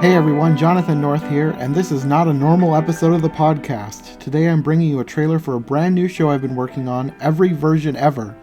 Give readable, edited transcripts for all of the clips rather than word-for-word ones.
Hey everyone, Jonathan North here, and this is not a normal episode of the podcast. Today I'm bringing you a trailer for a brand new show I've been working on, Every Version Ever.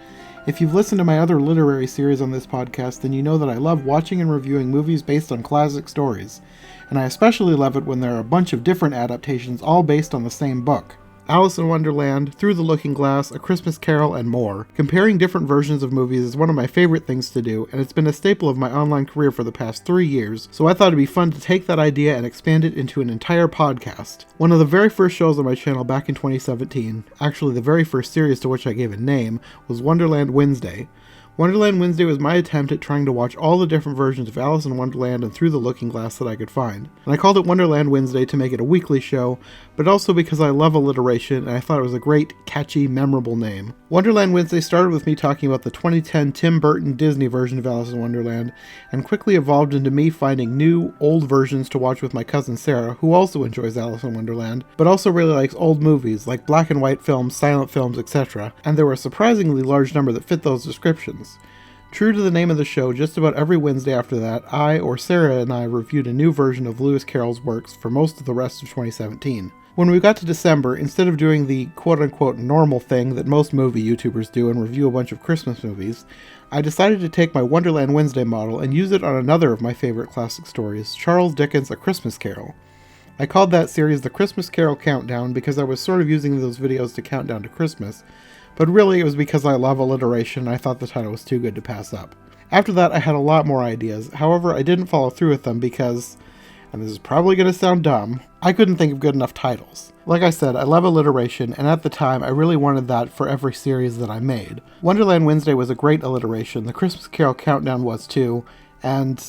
If you've listened to my other literary series on this podcast, then you know that I love watching and reviewing movies based on classic stories, and I especially love it when there are a bunch of different adaptations all based on the same book. Alice in Wonderland, Through the Looking Glass, A Christmas Carol, and more. Comparing different versions of movies is one of my favorite things to do, and it's been a staple of my online career for the past 3 years, so I thought it'd be fun to take that idea and expand it into an entire podcast. One of the very first shows on my channel back in 2017, actually the very first series to which I gave a name, was Wonderland Wednesday. Wonderland Wednesday was my attempt at trying to watch all the different versions of Alice in Wonderland and Through the Looking Glass that I could find. And I called it Wonderland Wednesday to make it a weekly show, but also because I love alliteration and I thought it was a great, catchy, memorable name. Wonderland Wednesday started with me talking about the 2010 Tim Burton Disney version of Alice in Wonderland, and quickly evolved into me finding new, old versions to watch with my cousin Sarah, who also enjoys Alice in Wonderland, but also really likes old movies, like black and white films, silent films, etc., and there were a surprisingly large number that fit those descriptions. True to the name of the show, just about every Wednesday after that, I, or Sarah and I, reviewed a new version of Lewis Carroll's works for most of the rest of 2017. When we got to December, instead of doing the quote-unquote normal thing that most movie YouTubers do and review a bunch of Christmas movies, I decided to take my Wonderland Wednesday model and use it on another of my favorite classic stories, Charles Dickens' A Christmas Carol. I called that series the Christmas Carol Countdown because I was sort of using those videos to count down to Christmas, but really it was because I love alliteration and I thought the title was too good to pass up. After that I had a lot more ideas, however I didn't follow through with them because, and this is probably going to sound dumb, I couldn't think of good enough titles. Like I said, I love alliteration, and at the time I really wanted that for every series that I made. Wonderland Wednesday was a great alliteration, the Christmas Carol Countdown was too, and,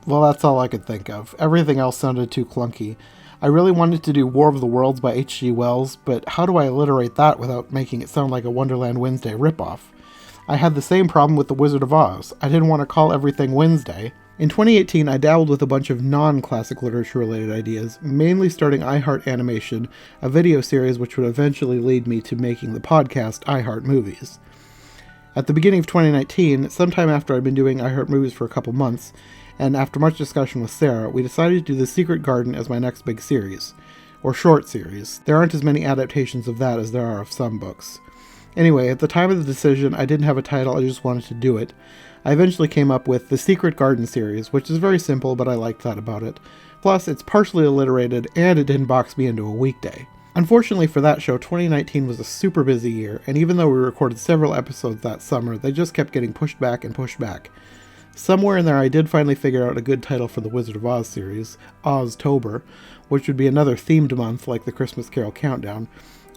well, that's all I could think of. Everything else sounded too clunky. I really wanted to do War of the Worlds by H.G. Wells, but how do I alliterate that without making it sound like a Wonderland Wednesday ripoff? I had the same problem with The Wizard of Oz. I didn't want to call everything Wednesday. In 2018, I dabbled with a bunch of non-classic literature-related ideas, mainly starting iHeart Animation, a video series which would eventually lead me to making the podcast iHeart Movies. At the beginning of 2019, sometime after I'd been doing iHeart Movies for a couple months, and after much discussion with Sarah, we decided to do The Secret Garden as my next big series, or short series. There aren't as many adaptations of that as there are of some books. Anyway, at the time of the decision, I didn't have a title, I just wanted to do it. I eventually came up with The Secret Garden series, which is very simple, but I liked that about it. Plus, it's partially alliterated, and it didn't box me into a weekday. Unfortunately for that show, 2019 was a super busy year, and even though we recorded several episodes that summer, they just kept getting pushed back and pushed back. Somewhere in there I did finally figure out a good title for the Wizard of Oz series, Oztober, which would be another themed month like the Christmas Carol Countdown,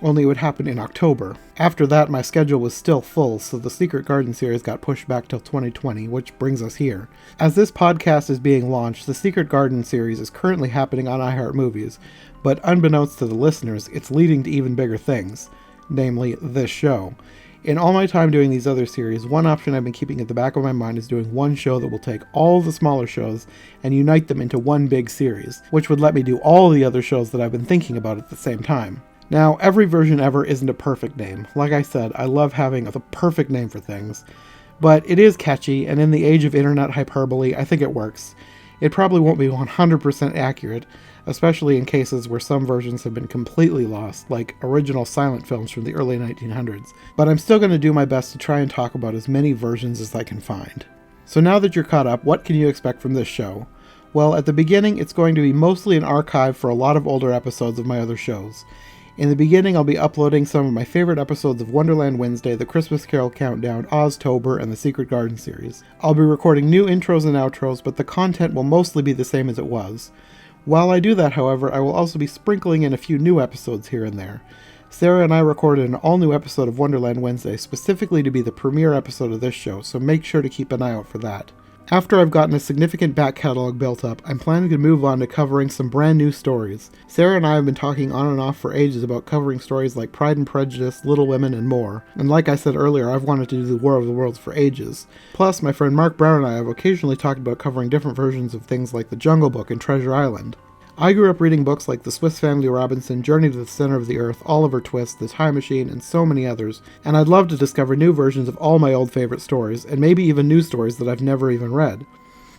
only it would happen in October. After that, my schedule was still full, so the Secret Garden series got pushed back till 2020, which brings us here. As this podcast is being launched, the Secret Garden series is currently happening on iHeart Movies, but unbeknownst to the listeners, it's leading to even bigger things, namely this show. In all my time doing these other series, one option I've been keeping at the back of my mind is doing one show that will take all the smaller shows and unite them into one big series, which would let me do all the other shows that I've been thinking about at the same time. Now, Every Version Ever isn't a perfect name. Like I said, I love having the perfect name for things, but it is catchy, and in the age of internet hyperbole, I think it works. It probably won't be 100% accurate, especially in cases where some versions have been completely lost, like original silent films from the early 1900s, but I'm still going to do my best to try and talk about as many versions as I can find. So now that you're caught up, what can you expect from this show? Well, at the beginning, it's going to be mostly an archive for a lot of older episodes of my other shows. In the beginning, I'll be uploading some of my favorite episodes of Wonderland Wednesday, the Christmas Carol Countdown, Oztober, and the Secret Garden series. I'll be recording new intros and outros, but the content will mostly be the same as it was. While I do that, however, I will also be sprinkling in a few new episodes here and there. Sarah and I recorded an all-new episode of Wonderland Wednesday specifically to be the premiere episode of this show, so make sure to keep an eye out for that. After I've gotten a significant back catalog built up, I'm planning to move on to covering some brand new stories. Sarah and I have been talking on and off for ages about covering stories like Pride and Prejudice, Little Women, and more. And like I said earlier, I've wanted to do the War of the Worlds for ages. Plus, my friend Mark Brown and I have occasionally talked about covering different versions of things like The Jungle Book and Treasure Island. I grew up reading books like The Swiss Family Robinson, Journey to the Center of the Earth, Oliver Twist, The Time Machine, and so many others, and I'd love to discover new versions of all my old favorite stories, and maybe even new stories that I've never even read.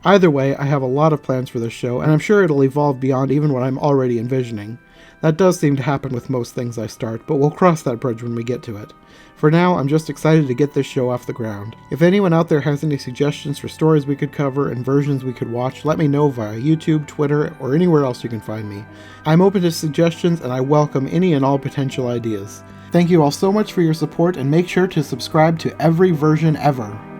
Either way, I have a lot of plans for this show, and I'm sure it'll evolve beyond even what I'm already envisioning. That does seem to happen with most things I start, but we'll cross that bridge when we get to it. For now, I'm just excited to get this show off the ground. If anyone out there has any suggestions for stories we could cover and versions we could watch, let me know via YouTube, Twitter, or anywhere else you can find me. I'm open to suggestions, and I welcome any and all potential ideas. Thank you all so much for your support, and make sure to subscribe to Every Version Ever.